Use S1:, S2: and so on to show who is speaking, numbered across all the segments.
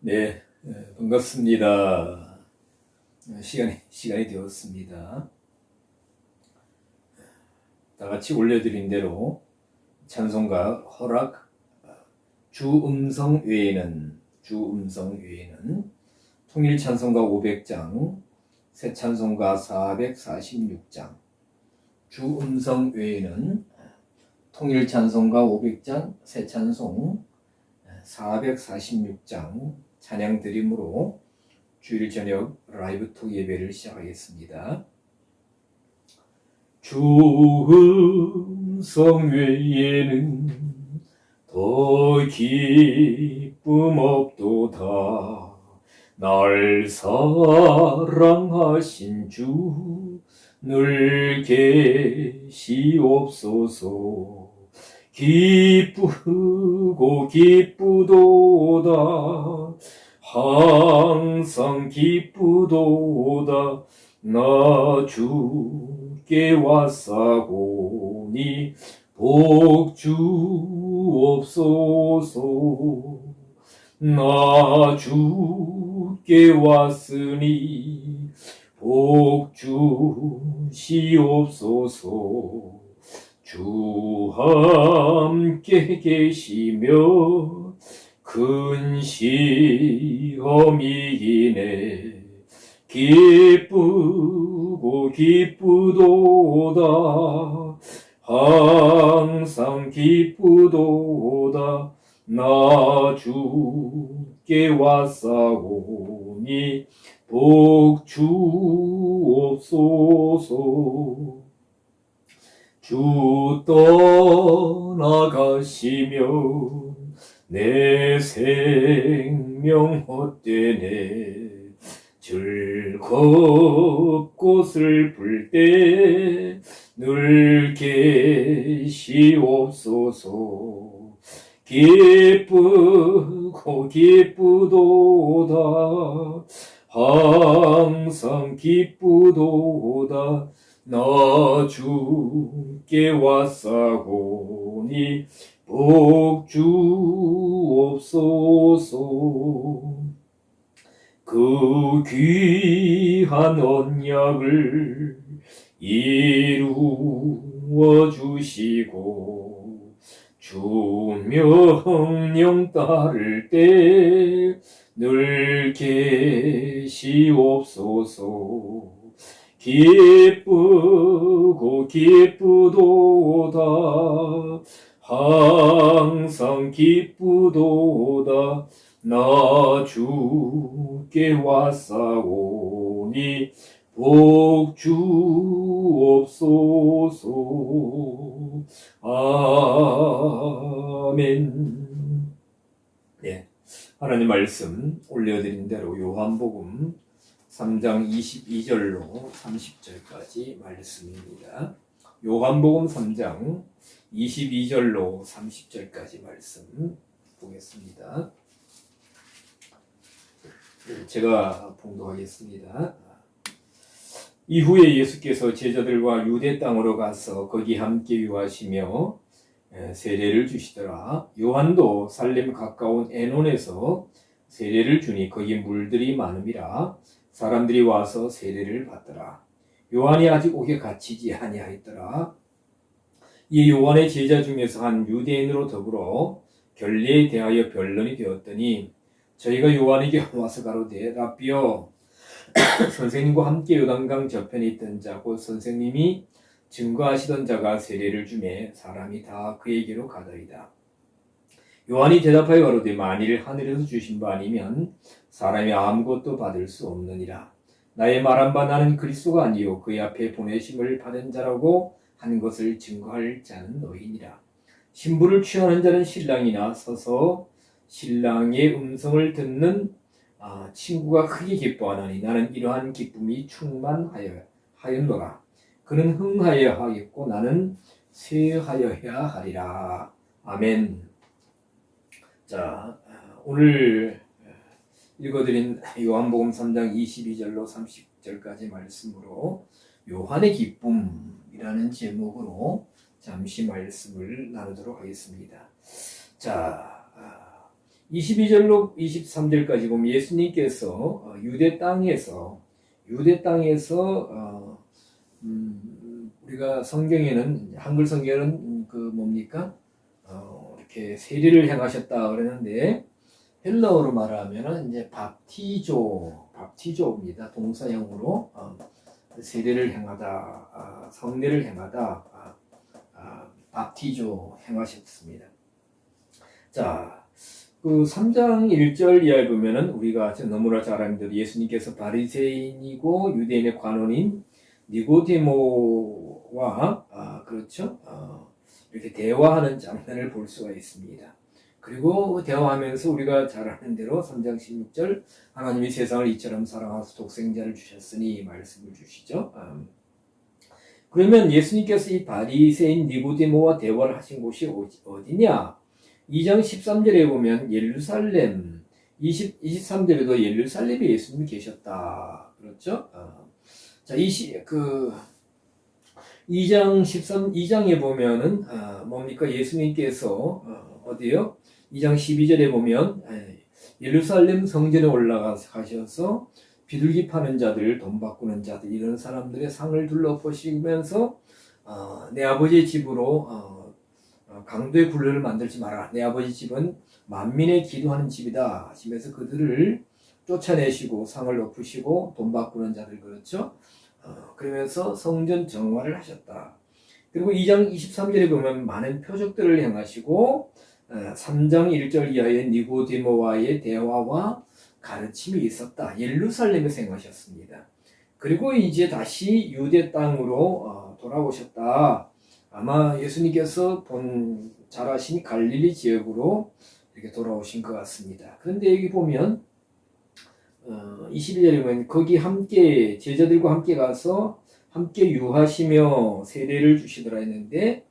S1: 네, 반갑습니다. 시간이 되었습니다. 다 같이 올려드린 대로 찬송가 허락 주음성 외에는 통일 찬송가 500장, 새 찬송가 446장, 주음성 외에는 통일 찬송가 500장, 새 찬송 446장 찬양 드림으로 주일 저녁 라이브 톡 예배를 시작하겠습니다. 주음성 외에는 더 기쁨 없도다. 날 사랑하신 주 늘 계시옵소서. 기쁘고 기쁘도다. 항상 기쁘도다. 나 주께 왔사오니 복 주옵소서. 나 주께 왔으니 복 주시옵소서. 주 함께 계시며 큰 시험이네. 기쁘고 기쁘도다. 항상 기쁘도다. 나 주께 왔사오니 복 주옵소서. 주 떠나가시면 내 생명 헛되네. 즐겁고 슬플 때 늘 계시옵소서. 기쁘고 기쁘도다. 항상 기쁘도다. 나 주께 왔사오니 복 주옵소서. 그 귀한 언약을 이루어 주시고 주 명령 따를 때 늘 계시옵소서. 기쁘고 기쁘도다. 항상 기쁘도다. 나 주께 왔사오니 복 주옵소서. 아멘. 네, 하나님 말씀 올려드린 대로 요한복음 3장 22절로 30절까지 말씀입니다. 요한복음 3장 22절로 30절까지 말씀 보겠습니다. 제가 봉독하겠습니다. 이후에 예수께서 제자들과 유대 땅으로 가서 거기 함께 유하시며 세례를 주시더라. 요한도 살렘 가까운 에논에서 세례를 주니 거기 물들이 많음이라 사람들이 와서 세례를 받더라. 요한이 아직 옥에 갇히지 아니하였더라. 이 요한의 제자 중에서 한 유대인으로 더불어 결례에 대하여 변론이 되었더니 저희가 요한에게 와서 가로되 라삐여 선생님과 함께 요단강 저편에 있던 자 곧 선생님이 증거하시던 자가 세례를 주매 사람이 다 그에게로 가더이다. 요한이 대답하여 가로되 만일 하늘에서 주신 바 아니면 사람이 아무것도 받을 수 없느니라. 나의 말한 바 나는 그리스도가 아니요 그의 앞에 보내심을 받은 자라고 한 것을 증거할 자는 너희니라. 신부를 취하는 자는 신랑이나 서서 신랑의 음성을 듣는 친구가 크게 기뻐하나니 나는 이러한 기쁨이 충만하였노라. 그는 흥하여야 하겠고 나는 쇠하여야 하리라. 아멘. 자, 오늘 읽어드린 요한복음 3장 22절로 30절까지 말씀으로 요한의 기쁨이라는 제목으로 잠시 말씀을 나누도록 하겠습니다. 자, 22절로 23절까지 보면 예수님께서 유대 땅에서 우리가 성경에는 한글 성경에는 그 뭡니까? 이렇게 세례를 행하셨다 그러는데 헬라어로 말하면은 이제 밥티조입니다. 동사형으로 세례를 행하다, 성례를 행하다, 밥티조 행하셨습니다. 자, 그 3장 1절 이하에 보면은 우리가 너무나 잘 아는 대로 예수님께서 바리새인이고 유대인의 관원인 니고데모와 그렇죠? 이렇게 대화하는 장면을 볼 수가 있습니다. 그리고 대화하면서 우리가 잘 아는 대로 3장 16절 하나님이 세상을 이처럼 사랑하사 독생자를 주셨으니 말씀을 주시죠. 그러면 예수님께서 이 바리새인 니고데모와 대화를 하신 곳이 어디냐? 2장 13절에 보면 예루살렘, 23절에도 예루살렘에 예수님이 계셨다. 그렇죠? 자, 2장에 보면은, 뭡니까? 예수님께서, 어디요? 2장 12절에 보면, 예루살렘 성전에 올라가셔서 비둘기 파는 자들, 돈 바꾸는 자들, 이런 사람들의 상을 둘러보시면서, 내 아버지의 집으로, 강도의 굴레를 만들지 마라. 내 아버지 집은 만민의 기도하는 집이다 하시면서 그들을 쫓아내시고 상을 높이시고 돈 바꾸는 자들 그렇죠. 그러면서 성전 정화를 하셨다. 그리고 2장 23절에 보면 많은 표적들을 행하시고 3장 1절 이하의 니고데모와의 대화와 가르침이 있었다. 예루살렘에서 행하셨습니다. 그리고 이제 다시 유대 땅으로 돌아오셨다. 아마 예수님께서 잘 아신 갈릴리 지역으로 이렇게 돌아오신 것 같습니다. 그런데 여기 보면 22절에 보면 거기 함께 제자들과 함께 가서 함께 유하시며 세례를 주시더라 했는데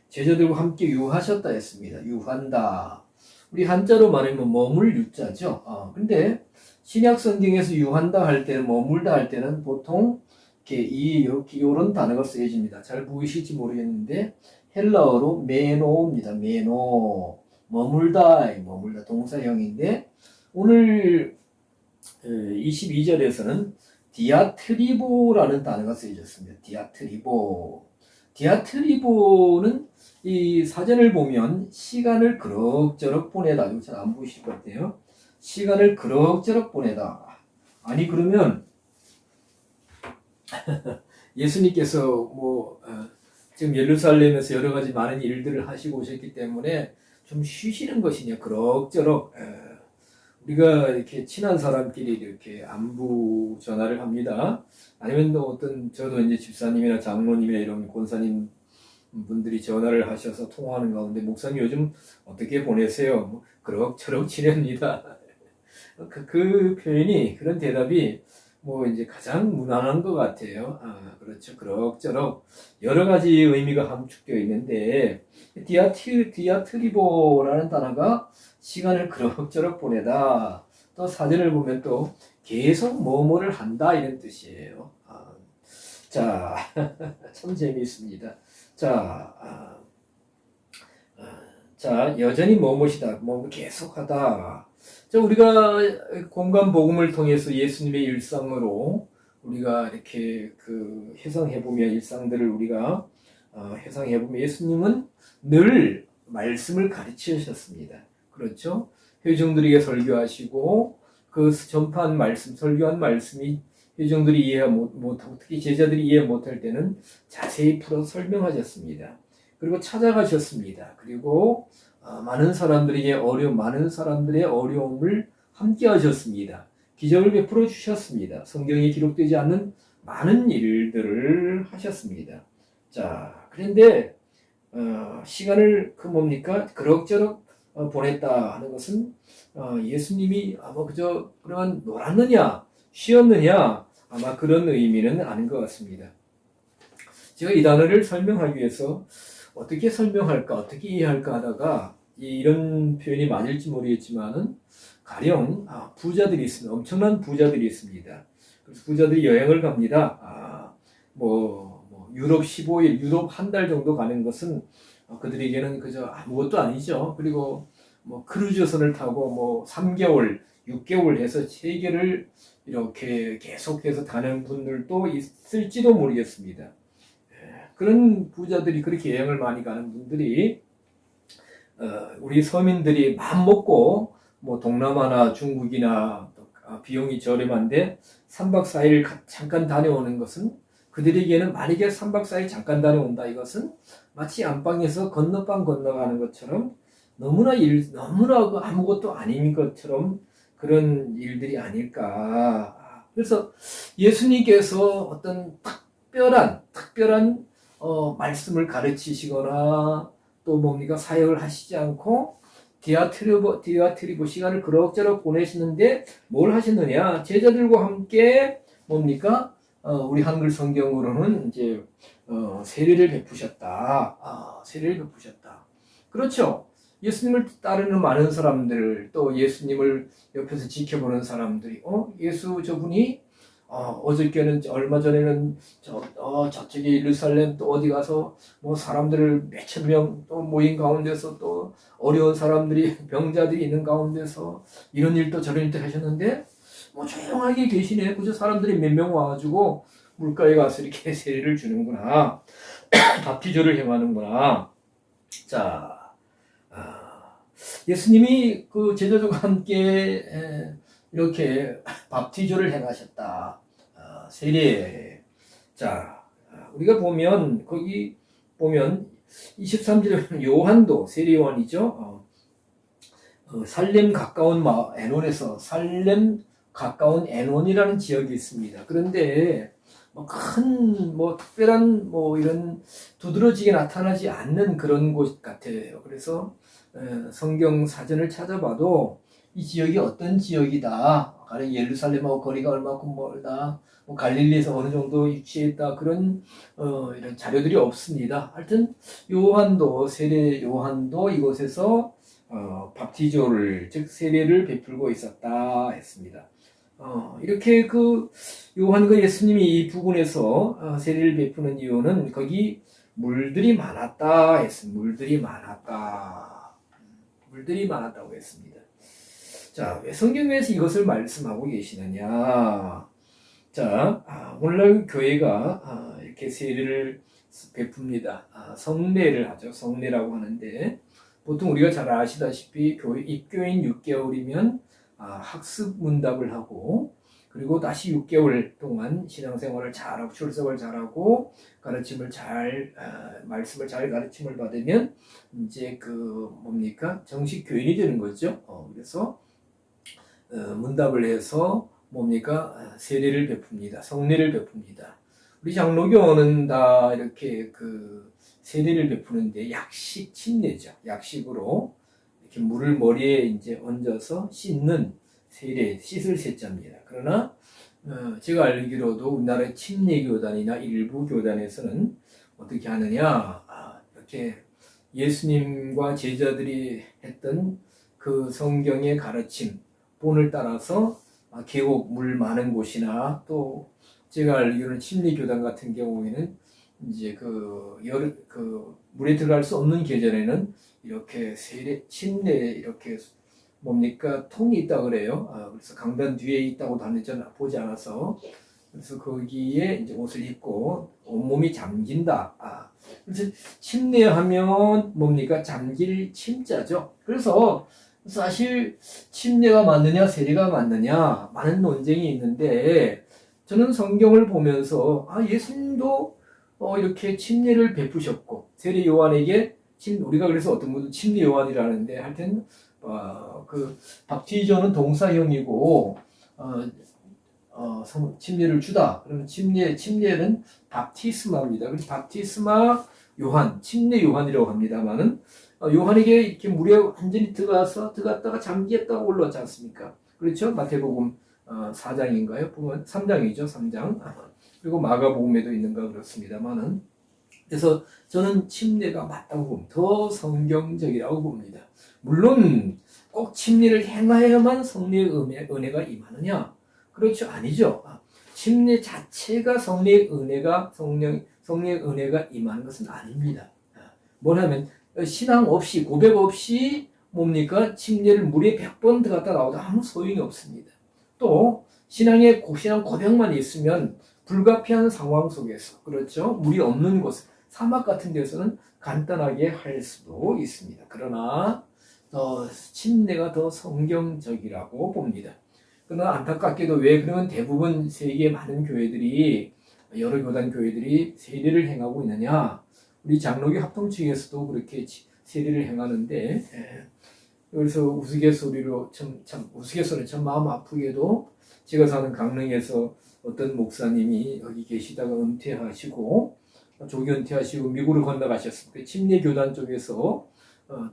S1: 제자들과 함께 유하셨다 했습니다. 유한다. 우리 한자로 말하면 머물 유자죠. 근데 신약 성경에서 유한다 할 때는 머물다 할 때는 보통 이렇게 이런 단어가 쓰여집니다. 잘 보이실지 모르겠는데 헬라어로 메노입니다. 메노 머물다 동사형인데 오늘 22절에서는 디아트리보라는 단어가 쓰여졌습니다. 디아트리보는 이 사전을 보면 시간을 그럭저럭 보내다. 이거 잘 안 보이실 것 같아요. 시간을 그럭저럭 보내다. 아니 그러면 예수님께서 지금 예루살렘에서 여러 가지 많은 일들을 하시고 오셨기 때문에 좀 쉬시는 것이냐 그럭저럭 우리가 이렇게 친한 사람끼리 이렇게 안부 전화를 합니다. 아니면 또 어떤 저도 이제 집사님이나 장로님이나 이런 권사님 분들이 전화를 하셔서 통화하는 가운데 목사님 요즘 어떻게 보내세요? 그럭저럭 지냅니다. 그 표현이 그런 대답이 이제 가장 무난한 것 같아요. 그렇죠. 그럭저럭 여러 가지 의미가 함축되어 있는데 디아트리보라는 단어가 시간을 그럭저럭 보내다. 또 사전을 보면 또 계속 뭐뭐를 한다 이런 뜻이에요. 자, 참 재미있습니다. 자, 여전히 뭐뭐시다. 계속하다. 자, 우리가 공간 복음을 통해서 예수님의 일상으로 우리가 이렇게 회상해보면 일상들을 우리가 회상해보면 예수님은 늘 말씀을 가르치셨습니다. 그렇죠? 회중들에게 설교하시고 전파한 말씀, 설교한 말씀이 회중들이 이해 못하고 특히 제자들이 이해 못할 때는 자세히 풀어 설명하셨습니다. 그리고 찾아가셨습니다. 그리고 많은 사람들의 어려움을 함께 하셨습니다. 기적을 베풀어 주셨습니다. 성경에 기록되지 않는 많은 일들을 하셨습니다. 자, 그런데 시간을 그럭저럭 보냈다 하는 것은 예수님이 그러면 놀았느냐, 쉬었느냐 아마 그런 의미는 아닌 것 같습니다. 제가 이 단어를 설명하기 위해서 어떻게 설명할까, 어떻게 이해할까 하다가 이런 표현이 맞을지 모르겠지만은 가령 부자들이 있습니다. 엄청난 부자들이 있습니다. 그래서 부자들이 여행을 갑니다. 유럽 15일, 유럽 한 달 정도 가는 것은 그들에게는 그저 아무것도 아니죠. 그리고 뭐 크루즈선을 타고 뭐 3개월, 6개월 해서 세계를 이렇게 계속해서 다니는 분들도 있을지도 모르겠습니다. 그런 부자들이 그렇게 여행을 많이 가는 분들이 우리 서민들이 마음 먹고 뭐 동남아나 중국이나 비용이 저렴한데 3박 4일 잠깐 다녀오는 것은 그들에게는 만약에 3박 4일 잠깐 다녀온다 이것은 마치 안방에서 건너방 건너가는 것처럼 너무나 아무것도 아닌 것처럼 그런 일들이 아닐까. 그래서 예수님께서 어떤 특별한 말씀을 가르치시거나 또 뭡니까 사역을 하시지 않고 디아트리보 시간을 그럭저럭 보내시는데 뭘 하셨느냐? 제자들과 함께 뭡니까? 우리 한글 성경으로는 이제 세례를 베푸셨다. 세례를 베푸셨다. 그렇죠. 예수님을 따르는 많은 사람들, 또 예수님을 옆에서 지켜보는 사람들이, 예수 저분이, 어저께는, 얼마 전에는, 저쪽에 예루살렘 또 어디 가서, 뭐, 사람들을 몇천 명 또 모인 가운데서 또 어려운 사람들이, 병자들이 있는 가운데서 이런 일도 저런 일도 하셨는데, 뭐, 조용하게 계시네. 그저 사람들이 몇 명 와가지고 물가에 가서 이렇게 세례를 주는구나. 바티저를 행하는구나. 자, 예수님이 그 제자들과 함께 이렇게 밥티저를 행하셨다. 세례. 자, 우리가 보면 거기 보면 23절에 요한도 세례 요한이죠. 살렘 가까운 에논에서 살렘 가까운 에논이라는 지역이 있습니다. 그런데 특별한 이런 두드러지게 나타나지 않는 그런 곳 같아요. 그래서 성경 사전을 찾아봐도 이 지역이 어떤 지역이다. 가령 예루살렘하고 거리가 얼마큼 멀다. 갈릴리에서 어느 정도 위치했다. 그런 이런 자료들이 없습니다. 하여튼 세례 요한도 이곳에서 밥티조를 즉 세례를 베풀고 있었다 했습니다. 이렇게 그 요한과 예수님이 이 부분에서 세례를 베푸는 이유는 거기 물들이 많았다 했습니다. 물들이 많았다고 했습니다. 자, 왜 성경에서 이것을 말씀하고 계시느냐? 자, 오늘날 교회가 이렇게 세례를 베풉니다. 성례를 하죠. 성례라고 하는데 보통 우리가 잘 아시다시피 입교인 6개월이면 학습 문답을 하고 그리고 다시 6개월 동안 신앙생활을 잘하고 출석을 잘하고 말씀을 잘 가르침을 받으면 이제 정식 교인이 되는 거죠. 그래서 문답을 해서 세례를 베풉니다. 성례를 베풉니다. 우리 장로교는 다 이렇게 세례를 베푸는데 약식 침례죠. 약식으로 이렇게 물을 머리에 이제 얹어서 씻는 세례, 씻을 세자입니다. 그러나 제가 알기로도 우리나라의 침례교단이나 일부 교단에서는 어떻게 하느냐, 이렇게 예수님과 제자들이 했던 그 성경의 가르침, 본을 따라서 계곡 물 많은 곳이나 또 제가 알기로는 침례교단 같은 경우에는 이제 물에 들어갈 수 없는 계절에는 이렇게 침례 이렇게 통이 있다 그래요. 그래서 강단 뒤에 있다고 보지 않아서 그래서 거기에 이제 옷을 입고 온몸이 잠긴다. 그래서 침례하면 잠길 침자죠. 그래서 사실 침례가 맞느냐 세례가 맞느냐 많은 논쟁이 있는데 저는 성경을 보면서 예수님도 이렇게 침례를 베푸셨고 세례 요한에게 우리가 그래서 어떤 분은 침례 요한이라는데 하여튼 밥티저는 동사형이고 침례를 주다. 그러면 침례는 밥티스마입니다. 그래서 밥티스마 요한, 침례 요한이라고 합니다만은 요한에게 이렇게 물에 완전히 들어갔다가 잠기었다가 올라왔지 않습니까? 그렇죠? 마태복음 4장인가요? 보면 3장이죠. 3장. 그리고 마가복음에도 있는가 그렇습니다만은 그래서 저는 침례가 맞다고 봅니다. 더 성경적이라고 봅니다. 물론 꼭 침례를 행하여야만 성례의 은혜가 임하느냐? 그렇죠? 아니죠. 침례 자체가 성례의 은혜가 임하는 것은 아닙니다. 뭐냐면 신앙 없이 고백 없이 뭡니까? 침례를 물에 100번 들어갔다 나오도 아무 소용이 없습니다. 또 신앙의 신앙 고백만 있으면 불가피한 상황 속에서, 그렇죠? 물이 없는 곳, 사막 같은 데서는 간단하게 할 수도 있습니다. 그러나 침례가 더 성경적이라고 봅니다. 그러나 안타깝게도 왜 그러면 대부분 세계 많은 교회들이, 여러 교단 교회들이 세례를 행하고 있느냐? 우리 장로교 합동측에서도 그렇게 세례를 행하는데, 그래서 우스갯소리로 참 우스갯소리 참 마음 아프게도 제가 사는 강릉에서 어떤 목사님이 여기 계시다가 은퇴하시고 조기 은퇴하시고 미국으로 건너가셨습니다. 침례 교단 쪽에서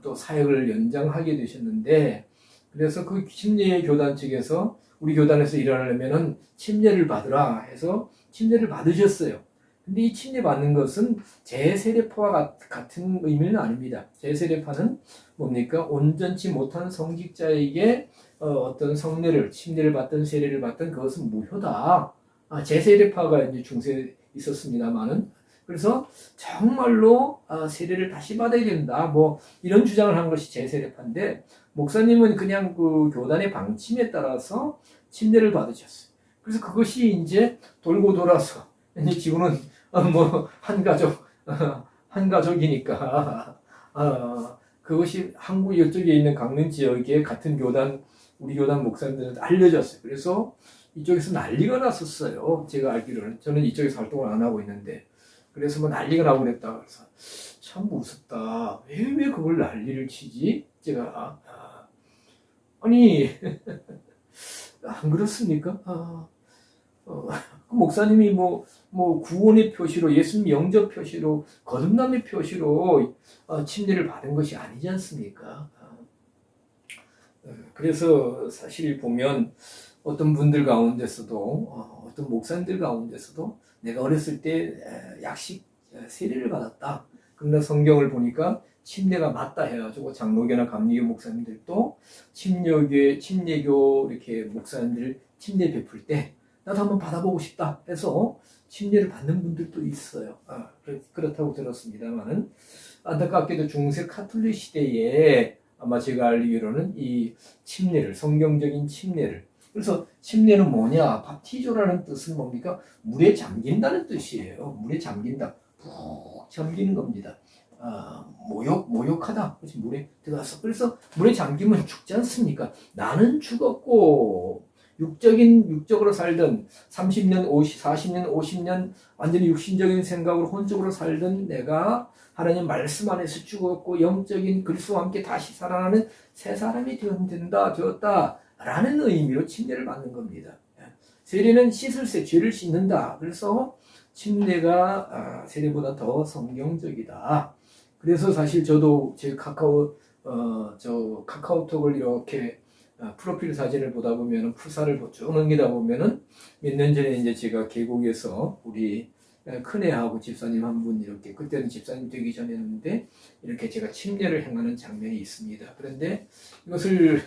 S1: 또 사역을 연장하게 되셨는데, 그래서 그 침례 교단 측에서 우리 교단에서 일하려면은 침례를 받으라 해서 침례를 받으셨어요. 근데 이 침례 받는 것은 재세례파와 같은 의미는 아닙니다. 재세례파는 뭡니까? 온전치 못한 성직자에게 어떤 성례를, 침례를 받든 세례를 받든 그것은 무효다. 재세례파가 이제 중세에 있었습니다만은, 그래서 정말로 세례를 다시 받아야 된다. 뭐 이런 주장을 한 것이 재세례파인데, 목사님은 그냥 그 교단의 방침에 따라서 침례를 받으셨어요. 그래서 그것이 이제 돌고 돌아서 이제 지금은 뭐 한 가족이니까 그것이 한국 이쪽에 있는 강릉 지역에 같은 교단, 우리 교단 목사님들한테 알려졌어요. 그래서 이쪽에서 난리가 났었어요. 제가 알기로는. 저는 이쪽에서 활동을 안 하고 있는데, 그래서 뭐 난리가 나고 그랬다. 그래서 참 무섭다. 왜 그걸 난리를 치지? 제가 아니 안 그렇습니까? 그 목사님이 뭐 구원의 표시로, 예수님 영접 표시로, 거듭남의 표시로 침례를 받은 것이 아니지 않습니까? 그래서 사실 보면 어떤 분들 가운데서도, 어떤 목사님들 가운데서도 내가 어렸을 때 약식 세례를 받았다. 그러나 성경을 보니까 침례가 맞다 해가지고 장로교나 감리교 목사님들도 침례교 이렇게 목사님들 침례 베풀 때 나도 한번 받아보고 싶다 해서 침례를 받는 분들도 있어요. 그렇다고 들었습니다만은, 안타깝게도 중세 카톨릭 시대에 아마 제가 알기로는 이 침례를, 성경적인 침례를, 그래서 침례는 뭐냐? 바티조라는 뜻은 뭡니까? 물에 잠긴다는 뜻이에요. 물에 잠긴다. 푹 잠기는 겁니다. 모욕하다. 그렇지, 물에 들어가서. 그래서 물에 잠기면 죽지 않습니까? 나는 죽었고, 육적으로 살던 30년, 40년, 50년 완전히 육신적인 생각으로 혼적으로 살던 내가 하나님 말씀 안에서 죽었고 영적인 그리스도와 함께 다시 살아나는 새 사람이 되었다 라는 의미로 침례를 받는 겁니다. 세례는 씻을 때 죄를 씻는다. 그래서 침례가 세례보다 더 성경적이다. 그래서 사실 저도 제 카카오톡을 이렇게 프로필 사진을 보다 보면은, 프사를 쭉 넘기다 보면은, 몇 년 전에 이제 제가 계곡에서 우리 큰애하고 집사님 한 분, 이렇게, 그때는 집사님 되기 전이었는데, 이렇게 제가 침례를 행하는 장면이 있습니다. 그런데 이것을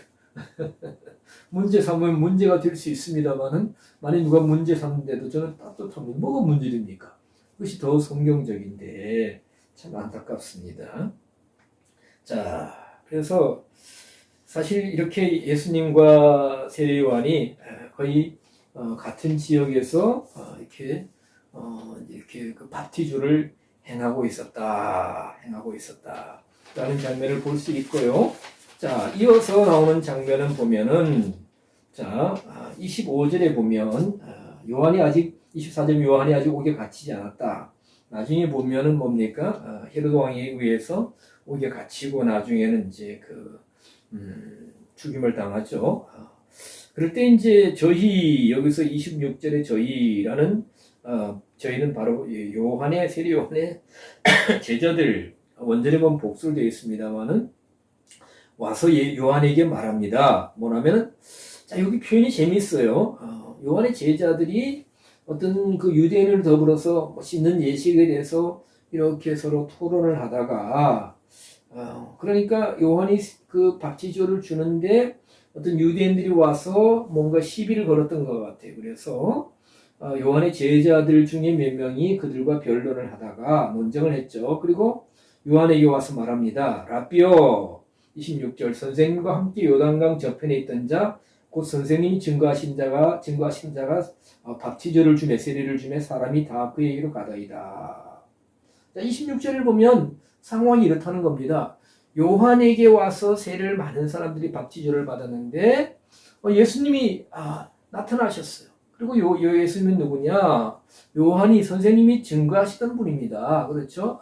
S1: 문제 삼으면 문제가 될 수 있습니다만은, 만약 누가 문제 삼는데도 저는 따뜻합니다. 뭐가 문제됩니까? 그것이 더 성경적인데, 참 안타깝습니다. 자, 그래서 사실 이렇게 예수님과 세례요한이 거의 같은 지역에서 이렇게 그 바티주를 행하고 있었다라는 장면을 볼 수 있고요. 자, 이어서 나오는 장면은 보면은, 자, 25절에 보면 요한이 아직 24절, 요한이 아직 옥에 갇히지 않았다. 나중에 보면은 뭡니까? 헤로드 왕에 의해서 옥에 갇히고 나중에는 이제 죽임을 당하죠. 그럴 때 이제 여기서 26절에 저희는 바로 세례 요한의 제자들, 원전에 보면 복수로 되어 있습니다만은, 와서 요한에게 말합니다. 뭐냐면은, 자, 여기 표현이 재미있어요. 요한의 제자들이 어떤 그 유대인을 더불어서 씻는 예식에 대해서 이렇게 서로 토론을 하다가, 그러니까 요한이 그 박지조를 주는데 어떤 유대인들이 와서 뭔가 시비를 걸었던 것 같아요. 그래서 요한의 제자들 중에 몇 명이 그들과 변론을 하다가 논쟁을 했죠. 그리고 요한에게 와서 말합니다. 라비요, 26절 선생님과 함께 요단강 저편에 있던 자 곧 선생님이 증거하신 자가 밥티저를 주매 세례를 주매 사람이 다 그에게로 가더이다. 26절을 보면 상황이 이렇다는 겁니다. 요한에게 와서 세례를 많은 사람들이 밥티저를 받았는데 예수님이 나타나셨어요. 그리고 예수님은 누구냐? 요한이 선생님이 증거하시던 분입니다. 그렇죠?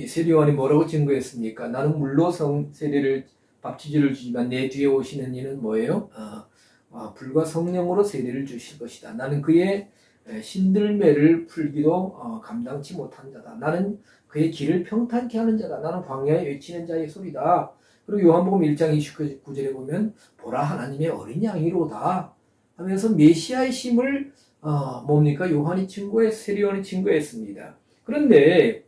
S1: 세례 요한이 뭐라고 증거했습니까? 나는 물로 세례를 밥티지를 주지만 내 뒤에 오시는 이는 뭐예요? 불과 성령으로 세례를 주실 것이다. 나는 그의 신들매를 풀기도 감당치 못한 자다. 나는 그의 길을 평탄케 하는 자다. 나는 광야에 외치는 자의 소리다. 그리고 요한복음 1장 29절에 보면 보라 하나님의 어린 양이로다 하면서 메시아의 심을 요한이 세례 요한이 증거했습니다. 그런데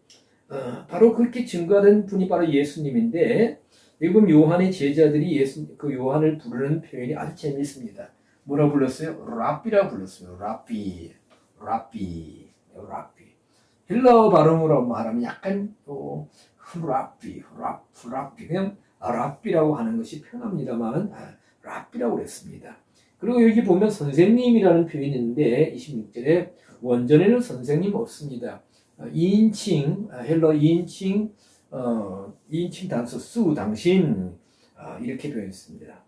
S1: 바로 그렇게 증거된 분이 바로 예수님인데 지금 요한의 제자들이 요한을 부르는 표현이 아주 재미있습니다. 뭐라 불렀어요? 랍비라고 불렀어요. 랍비. 헬라어 발음으로 말하면 약간 랍비 그냥 랍비라고 하는 것이 편합니다만 랍비라고 그랬습니다. 그리고 여기 보면 선생님이라는 표현이 있는데 26절에 원전에는 선생님 없습니다. 2인칭 헬러 2인칭 단수 수 당신 이렇게 표현했습니다.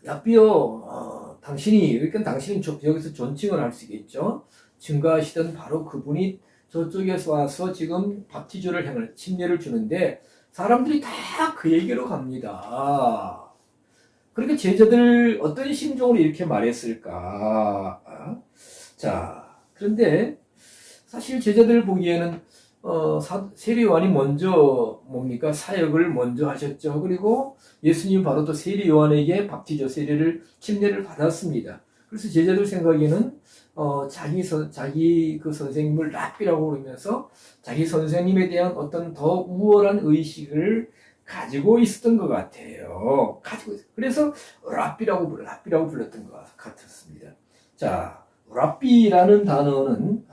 S1: 라비오 당신이 그러니까 당신은 여기서 존칭을 할 수 있겠죠. 증거하시던 바로 그분이 저쪽에서 와서 지금 밥티저를 향할 침례를 주는데 사람들이 다 그에게로 갑니다. 그러니까 제자들 어떤 심정으로 이렇게 말했을까? 그런데 사실 제자들 보기에는 세례 요한이 먼저 사역을 먼저 하셨죠. 그리고 예수님 바로 또 세례 요한에게 밥티저 침례를 받았습니다. 그래서 제자들 생각에는 자기 그 선생님을 랍비라고 부르면서 자기 선생님에 대한 어떤 더 우월한 의식을 가지고 있었던 것 같아요. 그래서 랍비라고 불렀던 것 같았습니다. 랍비라는 단어는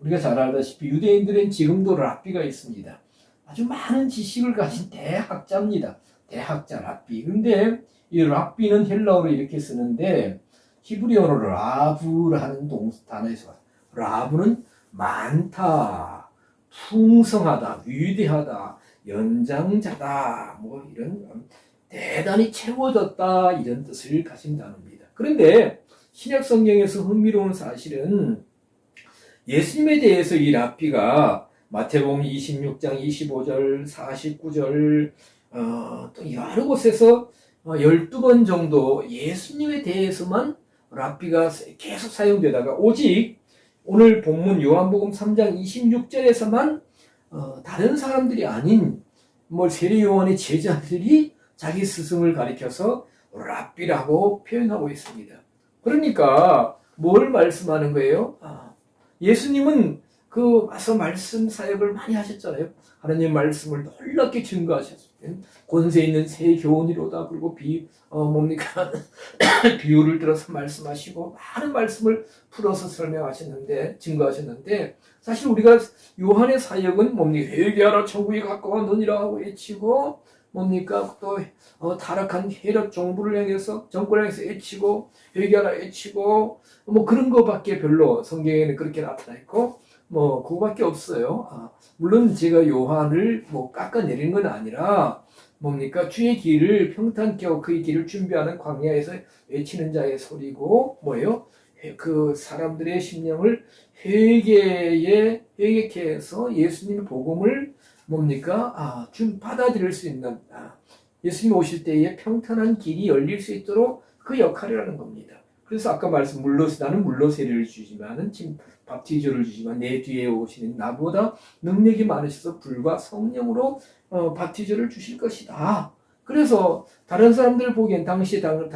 S1: 우리가 잘 알다시피 유대인들은 지금도 랍비가 있습니다. 아주 많은 지식을 가진 대학자입니다. 대학자 랍비. 근데 이 랍비는 헬라어로 이렇게 쓰는데 히브리어로 라브라는 단어에서 라브는 많다, 풍성하다, 위대하다, 연장자다, 이런 대단히 채워졌다 이런 뜻을 가진 단어입니다. 그런데 신약 성경에서 흥미로운 사실은 예수님에 대해서 이 랍비가 마태복음 26장 25절, 49절 또 여러 곳에서 12번 정도 예수님에 대해서만 랍비가 계속 사용되다가 오직 오늘 본문 요한복음 3장 26절에서만 다른 사람들이 아닌 세례 요한의 제자들이 자기 스승을 가리켜서 랍비라고 표현하고 있습니다. 그러니까 뭘 말씀하는 거예요? 예수님은 와서 말씀 사역을 많이 하셨잖아요. 하나님 말씀을 놀랍게 증거하셨어요. 권세 있는 새 교훈이로다. 그리고 비유를 들어서 말씀하시고 많은 말씀을 풀어서 증거하셨는데 사실 우리가 요한의 사역은 회개하라 천국이 가까웠느니라 하고 외치고 또 타락한 헤롯 정권을 향해서 외치고 회개하라 외치고 그런 거밖에 별로 성경에는 그렇게 나타나 있고 그거밖에 없어요. 물론 제가 요한을 깎아내리는 건 아니라 주의 길을 평탄케 하고 그의 길을 준비하는 광야에서 외치는 자의 소리고 그 사람들의 심령을 회개케 해서 예수님의 복음을 받아들일 수 있는 예수님 오실 때에 평탄한 길이 열릴 수 있도록 그 역할이라는 겁니다. 그래서 아까 나는 물로 세례를 주지만은 밥티저를 주지만 내 뒤에 오시는 나보다 능력이 많으셔서 불과 성령으로 밥티저를 주실 것이다. 그래서 다른 사람들 보기엔 당시 다른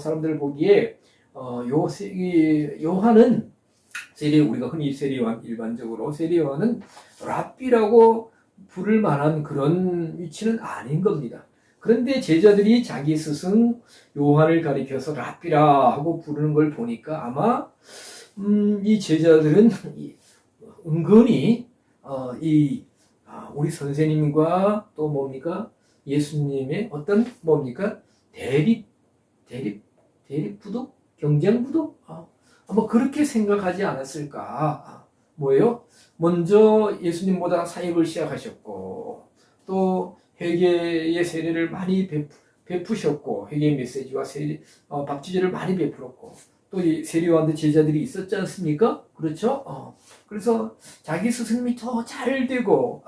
S1: 사람들 보기에 요한은 우리가 흔히 세례 요한 일반적으로 세례 요한은 랍비라고 부를 만한 그런 위치는 아닌 겁니다. 그런데 제자들이 자기 스승 요한을 가리켜서 랍비라 하고 부르는 걸 보니까 아마 이 제자들은 은근히 우리 선생님과 또 뭡니까? 예수님의 어떤 뭡니까? 대립부도? 경쟁부도? 아마 그렇게 생각하지 않았을까? 뭐예요? 먼저 예수님보다 사역을 시작하셨고, 또 회개의 세례를 많이 베푸셨고, 회개의 메시지와 밥주제를 많이 베풀었고, 또 이 세례요한의 제자들이 있었지 않습니까? 그렇죠? 그래서 자기 스승님이 더 잘 되고,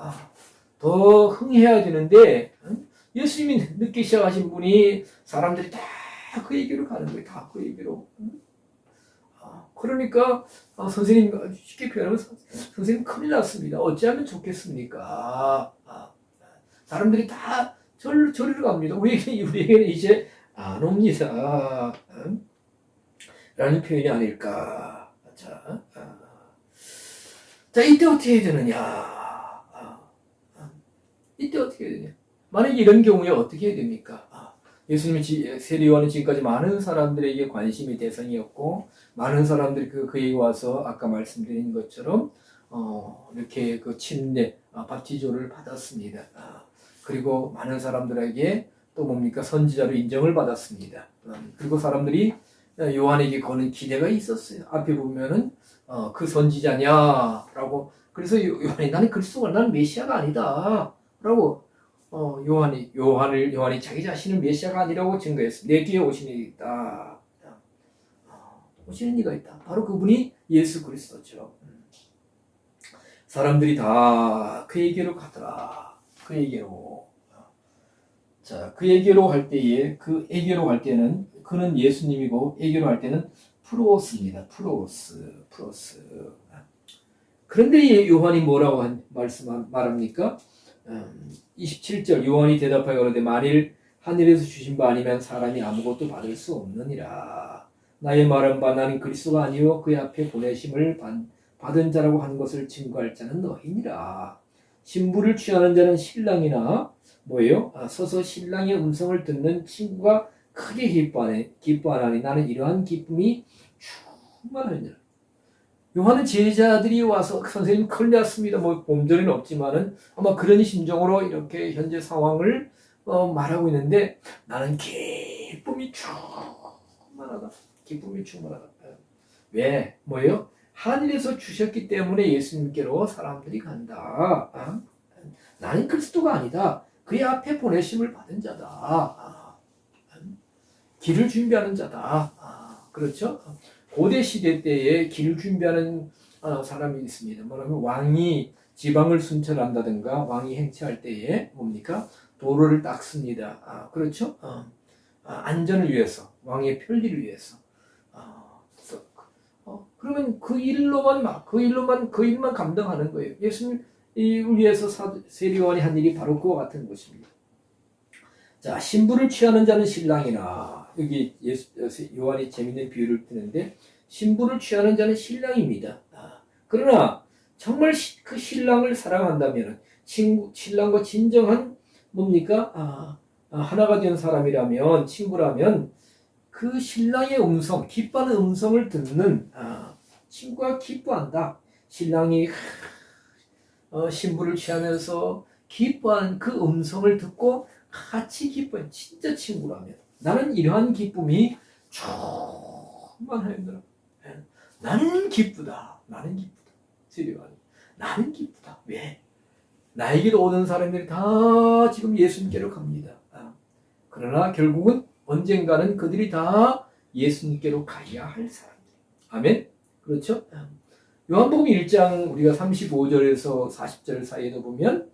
S1: 더 흥해야 되는데, 예수님이 늦게 시작하신 분이 사람들이 다 그 얘기로 가는 거예요. 다 그 얘기로. 그러니까 선생님 쉽게 표현하면 선생님 큰일 났습니다. 어찌하면 좋겠습니까? 사람들이 다 저리로 갑니다. 우리에게는 이제 안 옵니다. 라는 표현이 아닐까. 자, 이때 어떻게 해야 되느냐? 이때 어떻게 해야 되냐? 만약에 이런 경우에 어떻게 해야 됩니까? 예수님이 세례요한은 지금까지 많은 사람들에게 관심의 대상이었고, 많은 사람들이 그에게 와서 아까 말씀드린 것처럼 이렇게 그 침례, 밥지조를 받았습니다. 그리고 많은 사람들에게 또 뭡니까? 선지자로 인정을 받았습니다. 그리고 사람들이 요한에게 거는 기대가 있었어요. 앞에 보면은 그 선지자냐라고. 그래서 요한이 나는 그리스도가 나는 메시아가 아니다 라고 요한이 자기 자신은 메시아가 아니라고 증거했습니다. 내 뒤에 오시는 이가 있다. 오시는 이가 있다. 바로 그분이 예수 그리스도죠. 사람들이 다 그에게로 가더라. 그에게로. 자, 그에게로 할 때에, 그에게로 갈 때는, 그는 예수님이고, 에게로 할 때는 프로스입니다. 프로스. 그런데 요한이 뭐라고 말합니까? 27절 요한이 대답하여 그러되 만일 하늘에서 주신 바 아니면 사람이 아무것도 받을 수 없느니라. 나의 말한 바 나는 그리스도가 아니요 그의 앞에 보내심을 받은 자라고 한 것을 증거할 자는 너희니라. 신부를 취하는 자는 신랑이나 뭐예요? 서서 신랑의 음성을 듣는 친구가 크게 기뻐하나니 나는 이러한 기쁨이 충만하니라. 요한은 제자들이 와서 선생님 큰일 났습니다. 뭐 몸들은 없지만은 아마 그런 심정으로 이렇게 현재 상황을 말하고 있는데 나는 기쁨이 충만하다. 기쁨이 충만하다. 왜? 뭐예요? 하늘에서 주셨기 때문에 예수님께로 사람들이 간다. 나는 그리스도가 아니다. 그의 앞에 보내심을 받은 자다. 길을 준비하는 자다. 그렇죠? 고대 시대 때에 길을 준비하는 사람이 있습니다. 뭐냐면 왕이 지방을 순찰한다든가 왕이 행차할 때에 뭡니까? 도로를 닦습니다. 그렇죠? 안전을 위해서, 왕의 편리를 위해서. 그러면 그 일만 감당하는 거예요. 예수님을 위해서 세례요한이 한 일이 바로 그와 같은 것입니다. 자, 신부를 취하는 자는 신랑이나, 여기 요한이 재밌는 비유를 드는데, 신부를 취하는 자는 신랑입니다. 그러나, 정말 그 신랑을 사랑한다면, 신랑과 진정한, 뭡니까? 하나가 된 사람이라면, 친구라면, 그 신랑의 음성, 기뻐하는 음성을 듣는, 친구가 기뻐한다. 신랑이, 신부를 취하면서 기뻐한 그 음성을 듣고, 같이 기뻐해. 진짜 친구라면. 나는 이러한 기쁨이 충만하였노라. 나는 기쁘다. 세례요한이. 나는 기쁘다. 왜? 나에게로 오는 사람들이 다 지금 예수님께로 갑니다. 그러나 결국은 언젠가는 그들이 다 예수님께로 가야 할 사람들. 아멘? 그렇죠? 요한복음 1장 우리가 35절에서 40절 사이에도 보면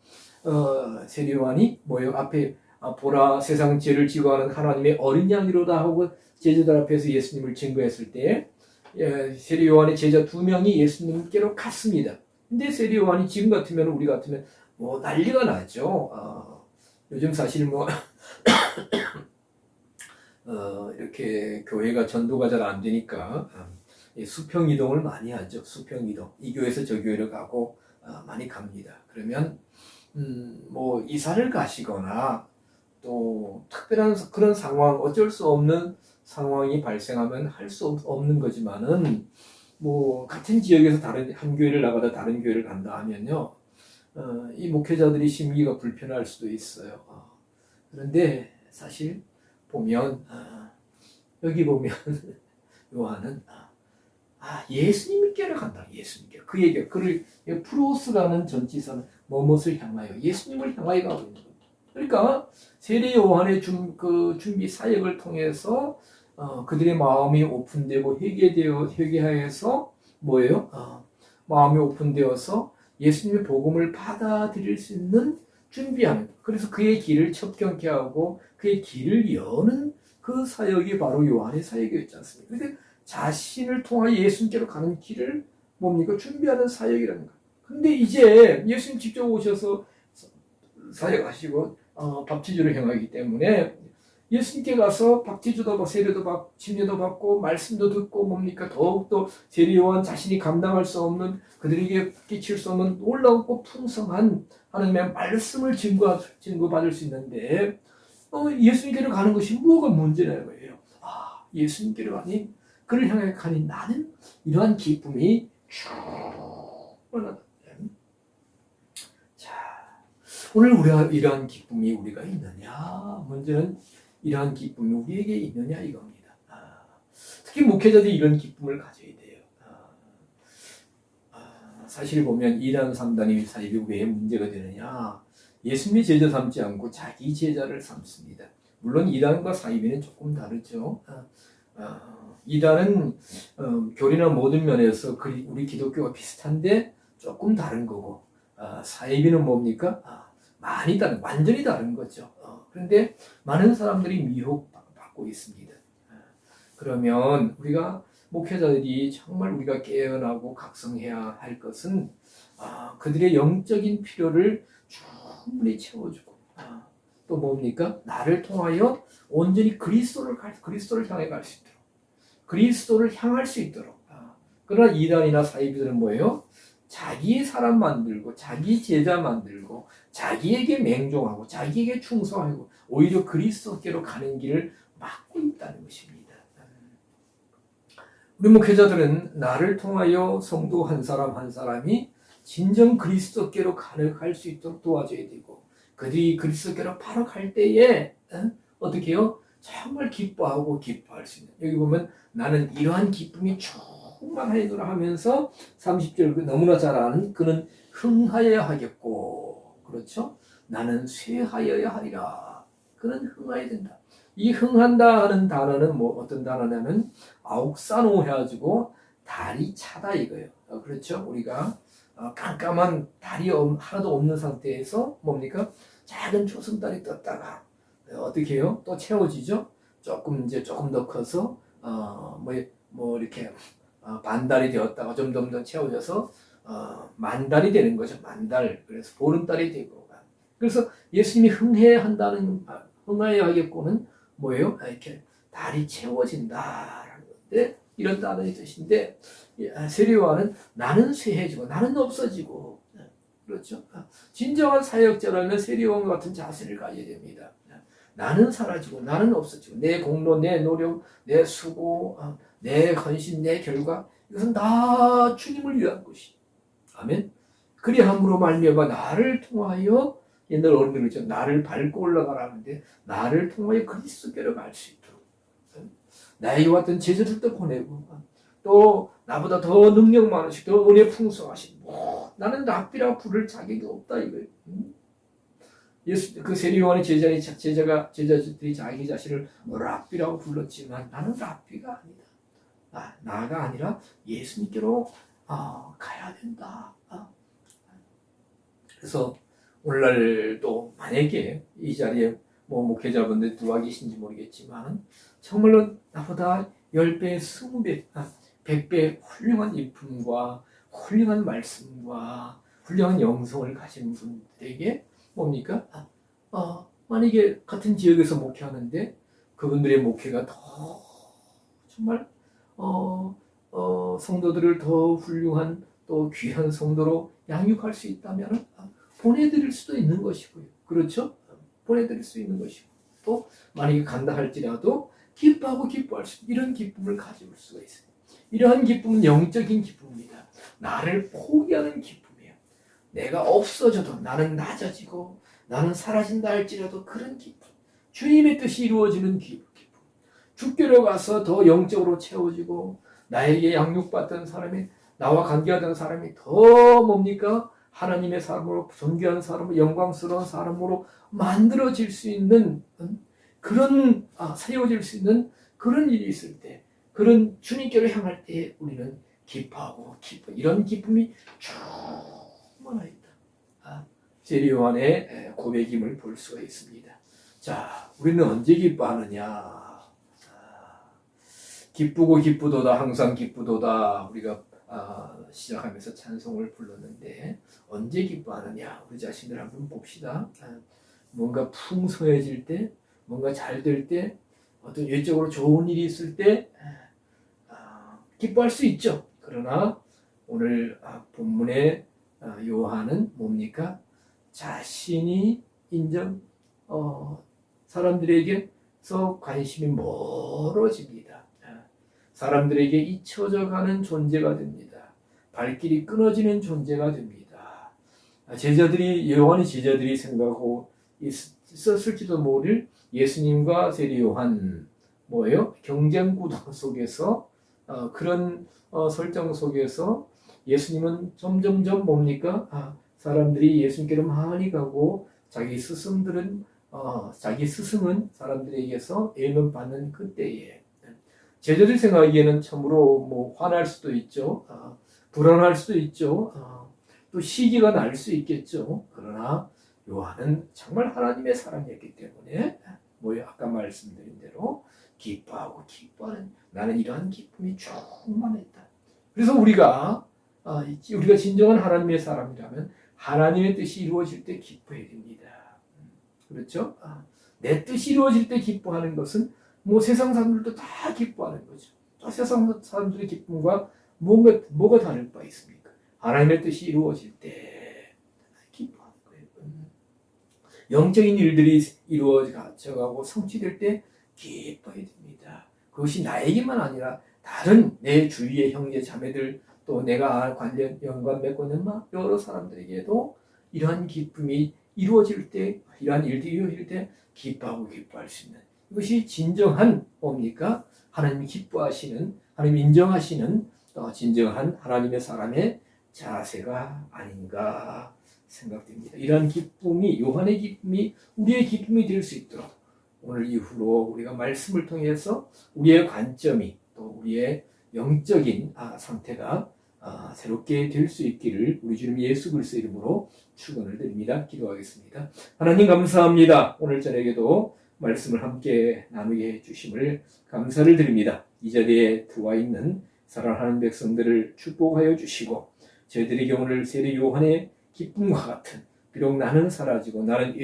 S1: 세례요한이 뭐예요? 앞에 보라 세상 죄를 지고하는 하나님의 어린 양이로다 하고 제자들 앞에서 예수님을 증거했을 때 세례요한의 제자 2명이 예수님께로 갔습니다. 근데 세례요한이 지금 같으면 우리 같으면 뭐 난리가 나죠. 요즘 사실 뭐 이렇게 교회가 전도가 잘 안 되니까 수평 이동을 많이 하죠. 수평 이동. 이 교회에서 저 교회로 가고 많이 갑니다. 그러면 뭐 이사를 가시거나 또 특별한 그런 상황, 어쩔 수 없는 상황이 발생하면 할 수 없는 거지만은 뭐 같은 지역에서 다른 한 교회를 나가다 다른 교회를 간다 하면요, 이 목회자들이 심기가 불편할 수도 있어요. 그런데 사실 보면 여기 보면 요한은 예수님께로 간다. 예수님께 그 얘기가 그를 프로스라는 전치사는 무엇을 향하여 예수님을 향하여 가고 있는 겁니다. 그러니까 세례 요한의 준비 사역을 통해서 그들의 마음이 오픈되고 회개하여서 뭐예요? 마음이 오픈되어서 예수님의 복음을 받아들일 수 있는 준비하는, 그래서 그의 길을 첩경케 하고 그의 길을 여는 그 사역이 바로 요한의 사역이었지 않습니까? 그런데 자신을 통하여 예수님께로 가는 길을 뭡니까? 준비하는 사역이라는 거예요. 근데 이제 예수님 직접 오셔서 사역하시고 밥지주를 행하기 때문에 예수님께 가서 밥지주도 받고 세례도 받고 침례도 받고 말씀도 듣고 뭡니까? 더욱더 세례 요한 자신이 감당할 수 없는, 그들에게 끼칠 수 없는 놀랍고 풍성한 하나님의 말씀을 증거받을 수 있는데 예수님께로 가는 것이 뭐가 문제라는 거예요. 예수님께로 가니 그를 향해 가니 나는 이러한 기쁨이 충만하다. 자, 오늘 우리가 이러한 기쁨이 우리가 있느냐? 문제는 이러한 기쁨이 우리에게 있느냐 이겁니다. 특히 목회자들이 이런 기쁨을 가져야 돼요. 사실 보면 2단 3단의 사입이 왜 문제가 되느냐? 예수님이 제자 삼지 않고 자기 제자를 삼습니다. 물론 2단과 사입에는 조금 다르죠. 2단은 교리나 모든 면에서 우리 기독교가 비슷한데 조금 다른 거고, 사입이는 뭡니까? 많이 다른, 완전히 다른 거죠. 그런데 많은 사람들이 미혹받고 있습니다. 그러면 우리가 목회자들이 정말 우리가 깨어나고 각성해야 할 것은 그들의 영적인 필요를 충분히 채워주고, 또 뭡니까? 나를 통하여 온전히 그리스도를 향해 갈 수 있도록, 그리스도를 향할 수 있도록. 그러나 이단이나 사이비들은 뭐예요? 자기 사람 만들고 자기 제자 만들고 자기에게 맹종하고 자기에게 충성하고 오히려 그리스도께로 가는 길을 막고 있다는 것입니다. 우리 목회자들은 나를 통하여 성도 한 사람 한 사람이 진정 그리스도께로 갈 수 있도록 도와줘야 되고, 그들이 그리스도께로 바로 갈 때에 어떻게 해요? 정말 기뻐하고 기뻐할 수 있는, 여기 보면 나는 이러한 기쁨이 충만하리라 하면서 30절 너무나 잘 아는 그는 흥하여야 하겠고, 그렇죠? 나는 쇠하여야 하리라. 그는 흥하여야 된다. 이 흥한다 하는 단어는 어떤 단어냐면 아욱사노 해가지고 달이 차다 이거예요. 그렇죠? 우리가 깜깜한 달이 하나도 없는 상태에서 뭡니까? 작은 초승달이 떴다가 어떻게 해요? 또 채워지죠? 조금 더 커서 이렇게 반달이 되었다가 좀 더 채워져서 만달이 되는 거죠. 만달. 그래서 보름달이 되고. 그래서 예수님이 흥해야 하겠고는 뭐예요? 이렇게 달이 채워진다라는 건데, 이런 단어의 뜻인데, 세례요한은 나는 쇠해지고 나는 없어지고, 그렇죠? 진정한 사역자라면 세례요한과 같은 자세를 가져야 됩니다. 나는 사라지고 나는 없어지고, 내 공로, 내 노력, 내 수고, 내 헌신, 내 결과, 이것은 다 주님을 위한 것이. 아멘. 그리함으로 말미암아 나를 통하여, 옛날 어른들이 그랬죠. 나를 밟고 올라가라는데 나를 통하여 그리스도께로 갈 수 있도록 나에게 왔던 제자들도 보내고, 또 나보다 더 능력 많으시고 더 은혜 풍성하신 나는 랍비라 부를 자격이 없다 이거예요. 예수 그 세례요한의 제자들이 자기 자신을 랍비라고 불렀지만 나는 랍비가 아니다. 나가 아니라 예수님께로 가야 된다. 그래서 오늘날도 만약에 이 자리에 목회자분들 들어와 계신지 모르겠지만 정말로 나보다 10배, 20배, 100배 훌륭한 일품과 훌륭한 말씀과 훌륭한 영성을 가진 분들에게 뭡니까? 만약에 같은 지역에서 목회하는데 그분들의 목회가 더 정말 성도들을 더 훌륭한 또 귀한 성도로 양육할 수 있다면 보내드릴 수도 있는 것이고요. 그렇죠? 보내드릴 수 있는 것이고, 또 만약에 간다 할지라도 기뻐하고 기뻐할 수 있는 이런 기쁨을 가질 수가 있어요. 이러한 기쁨은 영적인 기쁨입니다. 나를 포기하는 기쁨이에요. 내가 없어져도 나는 낮아지고 나는 사라진다 할지라도 그런 기쁨, 주님의 뜻이 이루어지는 기쁨, 죽기로 가서 더 영적으로 채워지고 나에게 양육받던 사람이, 나와 관계하던 사람이 더 뭡니까? 하나님의 사람으로, 존귀한 사람으로, 영광스러운 사람으로 만들어질 수 있는 그런, 세워질 수 있는 그런 일이 있을 때, 그런 주님께로 향할 때 우리는 기뻐하고 이런 기쁨이 충만하 있다. 세례 요한의 고백임을 볼 수가 있습니다. 자, 우리는 언제 기뻐하느냐? 기쁘고 기쁘도다, 항상 기쁘도다. 우리가 시작하면서 찬송을 불렀는데 언제 기뻐하느냐? 우리 자신들 한번 봅시다. 뭔가 풍성해질 때, 뭔가 잘 될 때, 어떤 외적으로 좋은 일이 있을 때 기뻐할 수 있죠. 그러나 오늘 본문의 요한은 뭡니까? 자신이 사람들에게서 관심이 멀어집니다. 사람들에게 잊혀져 가는 존재가 됩니다. 발길이 끊어지는 존재가 됩니다. 요한의 제자들이 생각하고 있었을지도 모를 예수님과 세례 요한, 뭐예요? 경쟁 구도 속에서, 그런 설정 속에서 예수님은 점점점 뭡니까? 사람들이 예수님께로 많이 가고 자기 스승은 사람들에게서 애면받는 그때에 제자들 생각하기에는 참으로 화날 수도 있죠. 불안할 수도 있죠. 또 시기가 날 수 있겠죠. 그러나 요한은 정말 하나님의 사람이었기 때문에 아까 말씀드린 대로 기뻐하는, 나는 이러한 기쁨이 충만했다. 그래서 우리가 진정한 하나님의 사람이라면 하나님의 뜻이 이루어질 때 기뻐해야 됩니다. 그렇죠? 내 뜻이 이루어질 때 기뻐하는 것은 세상 사람들도 다 기뻐하는 거죠. 또 세상 사람들의 기쁨과 뭐가 다를 바 있습니까? 하나님의 뜻이 이루어질 때 기뻐하는 거예요. 영적인 일들이 이루어져가고 성취될 때 기뻐해야 됩니다. 그것이 나에게만 아니라 다른 내 주위의 형제 자매들, 또 내가 연관 맺고 있는 여러 사람들에게도 이러한 기쁨이 이루어질 때, 이러한 일들이 이루어질 때 기뻐할 수 있는, 이것이 진정한 뭡니까? 하나님이 기뻐하시는, 하나님이 인정하시는 진정한 하나님의 사람의 자세가 아닌가 생각됩니다. 이러한 기쁨이, 요한의 기쁨이 우리의 기쁨이 될 수 있도록 오늘 이후로 우리가 말씀을 통해서 우리의 관점이, 또 우리의 영적인 상태가 새롭게 될 수 있기를 우리 주님 예수 그리스도의 이름으로 축원을 드립니다. 기도하겠습니다. 하나님 감사합니다. 오늘 저녁에도 말씀을 함께 나누게 해주심을 감사를 드립니다. 이 자리에 들어와 있는 사랑하는 백성들을 축복하여 주시고 저희들에게 오늘 세례 요한의 기쁨과 같은, 비록 나는 사라지고 나는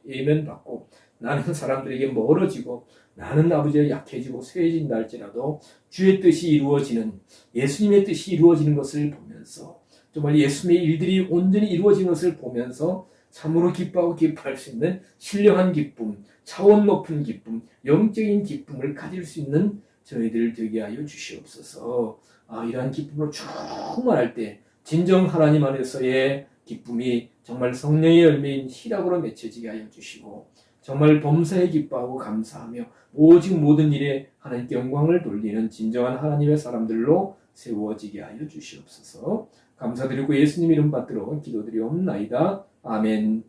S1: 예면받고 나는 사람들에게 멀어지고 나는 아버지가 약해지고 쇠해진다 할지라도 주의 뜻이 이루어지는, 예수님의 뜻이 이루어지는 것을 보면서, 정말 예수님의 일들이 온전히 이루어지는 것을 보면서 참으로 기뻐할 수 있는 신령한 기쁨, 차원 높은 기쁨, 영적인 기쁨을 가질 수 있는 저희들 되게 하여 주시옵소서. 이러한 기쁨으로 충만할 때 진정 하나님 안에서의 기쁨이 정말 성령의 열매인 희락으로 맺혀지게 하여 주시고, 정말 범사에 기뻐하고 감사하며 오직 모든 일에 하나님께 영광을 돌리는 진정한 하나님의 사람들로 세워지게 하여 주시옵소서. 감사드리고 예수님 이름 받들어 기도드리옵나이다. 아멘.